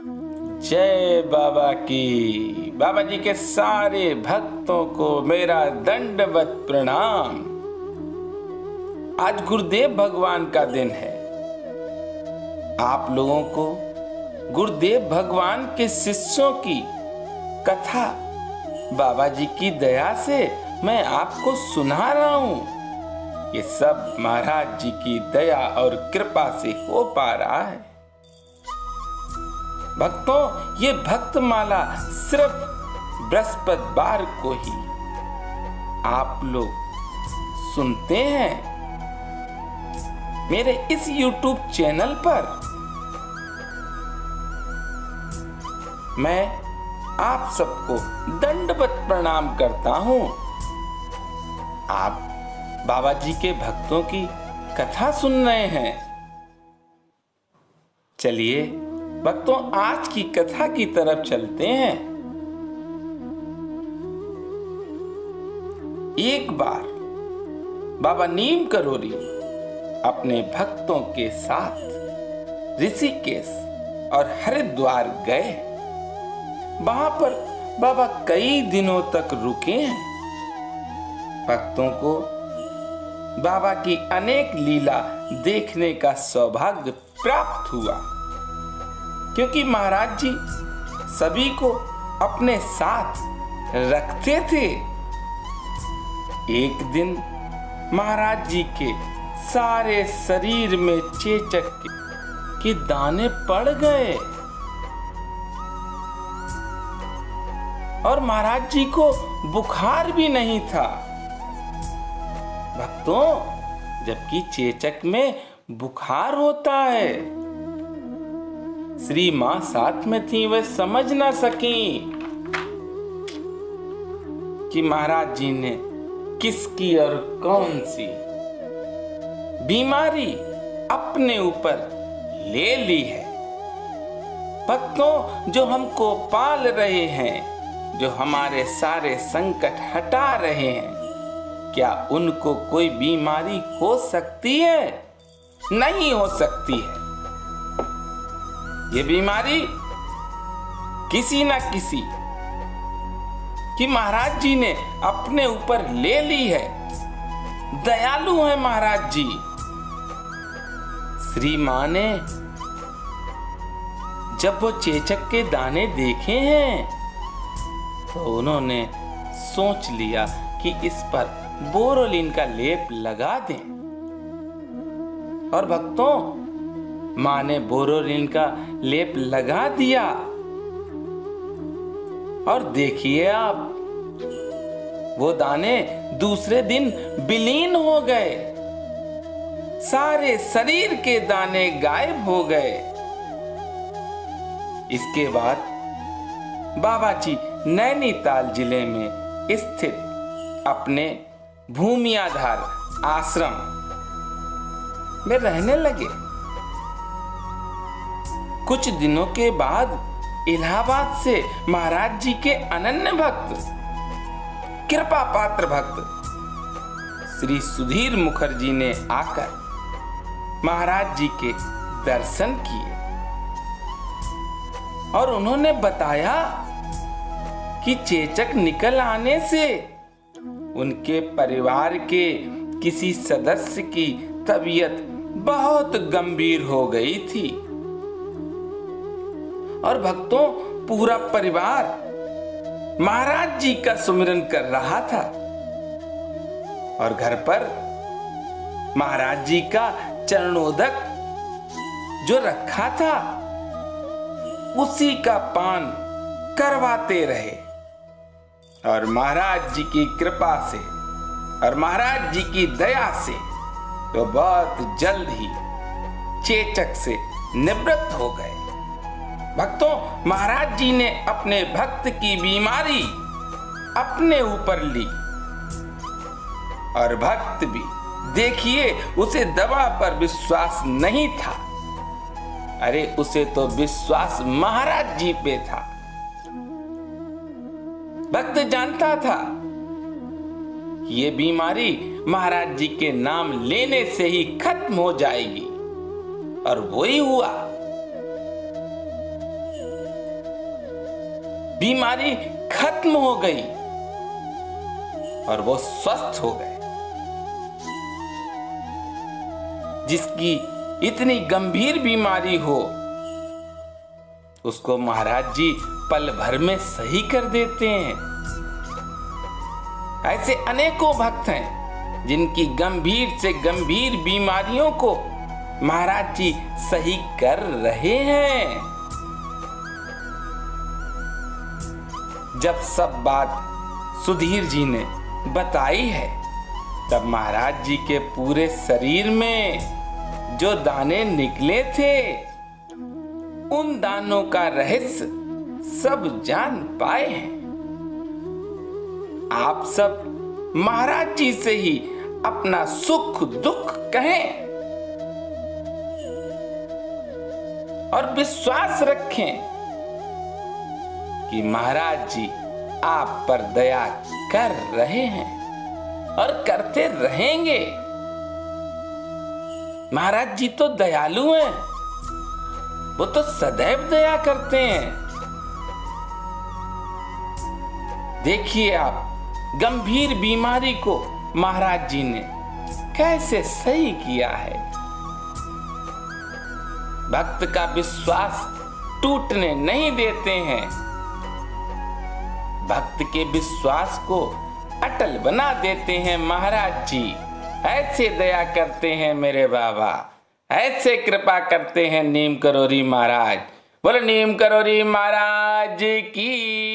जय बाबा की। बाबा जी के सारे भक्तों को मेरा दंडवत प्रणाम। आज गुरुदेव भगवान का दिन है। आप लोगों को गुरुदेव भगवान के शिष्यों की कथा बाबा जी की दया से मैं आपको सुना रहा हूं। ये सब महाराज जी की दया और कृपा से हो पा रहा है। भक्तों, ये भक्तमाला सिर्फ बृहस्पतिवार को ही आप लोग सुनते हैं मेरे इस YouTube चैनल पर। मैं आप सबको दंडवत प्रणाम करता हूं। आप बाबा जी के भक्तों की कथा सुन रहे हैं। चलिए भक्तों, आज की कथा की तरफ चलते हैं। एक बार बाबा नीम करोरी अपने भक्तों के साथ ऋषिकेश और हरिद्वार गए। वहां पर बाबा कई दिनों तक रुके हैं। भक्तों को बाबा की अनेक लीला देखने का सौभाग्य प्राप्त हुआ, क्योंकि महाराज जी सभी को अपने साथ रखते थे। एक दिन महाराज जी के सारे शरीर में चेचक के दाने पड़ गए और महाराज जी को बुखार भी नहीं था। भक्तों, जबकि चेचक में बुखार होता है। श्री मां साथ में थी, वह समझ ना सकी कि महाराज जी ने किसकी और कौन सी बीमारी अपने ऊपर ले ली है। भक्तों, जो हमको पाल रहे हैं, जो हमारे सारे संकट हटा रहे हैं, क्या उनको कोई बीमारी हो सकती है? नहीं हो सकती है। ये बीमारी किसी न किसी कि महाराज जी ने अपने ऊपर ले ली है। दयालु है महाराज जी। श्री मां ने जब वो चेचक के दाने देखे हैं तो उन्होंने सोच लिया कि इस पर बोरोलिन का लेप लगा दें। और भक्तों, मां ने बोरोलिन का लेप लगा दिया और देखिए आप, वो दाने दूसरे दिन विलीन हो गए। सारे शरीर के दाने गायब हो गए। इसके बाद बाबा जी नैनीताल जिले में स्थित अपने भूमियाधार आश्रम में रहने लगे। कुछ दिनों के बाद इलाहाबाद से महाराज जी के अनन्य भक्त, कृपा पात्र भक्त श्री सुधीर मुखर्जी ने आकर महाराज जी के दर्शन किए और उन्होंने बताया कि चेचक निकल आने से उनके परिवार के किसी सदस्य की तबीयत बहुत गंभीर हो गई थी और भक्तों, पूरा परिवार महाराज जी का सुमिरन कर रहा था और घर पर महाराज जी का चरणोदक जो रखा था उसी का पान करवाते रहे। और महाराज जी की कृपा से और महाराज जी की दया से तो बहुत जल्द ही चेचक से निवृत्त हो गए। भक्तों, महाराज जी ने अपने भक्त की बीमारी अपने ऊपर ली और भक्त भी, देखिए, उसे दवा पर विश्वास नहीं था। अरे उसे तो विश्वास महाराज जी पे था। भक्त जानता था ये बीमारी महाराज जी के नाम लेने से ही खत्म हो जाएगी और वही हुआ। बीमारी खत्म हो गई और वो स्वस्थ हो गए। जिसकी इतनी गंभीर बीमारी हो उसको महाराज जी पल भर में सही कर देते हैं। ऐसे अनेकों भक्त हैं जिनकी गंभीर से गंभीर बीमारियों को महाराज जी सही कर रहे हैं। जब सब बात सुधीर जी ने बताई है तब महाराज जी के पूरे शरीर में जो दाने निकले थे उन दानों का रहस्य सब जान पाए हैं। आप सब महाराज जी से ही अपना सुख दुख कहें और विश्वास रखें कि महाराज जी आप पर दया कर रहे हैं और करते रहेंगे। महाराज जी तो दयालु हैं, वो तो सदैव दया करते हैं। देखिए आप, गंभीर बीमारी को महाराज जी ने कैसे सही किया है। भक्त का विश्वास टूटने नहीं देते हैं, भक्त के विश्वास को अटल बना देते हैं महाराज जी। ऐसे दया करते हैं मेरे बाबा, ऐसे कृपा करते हैं नीम करोरी महाराज। बोलो नीम करोरी महाराज की।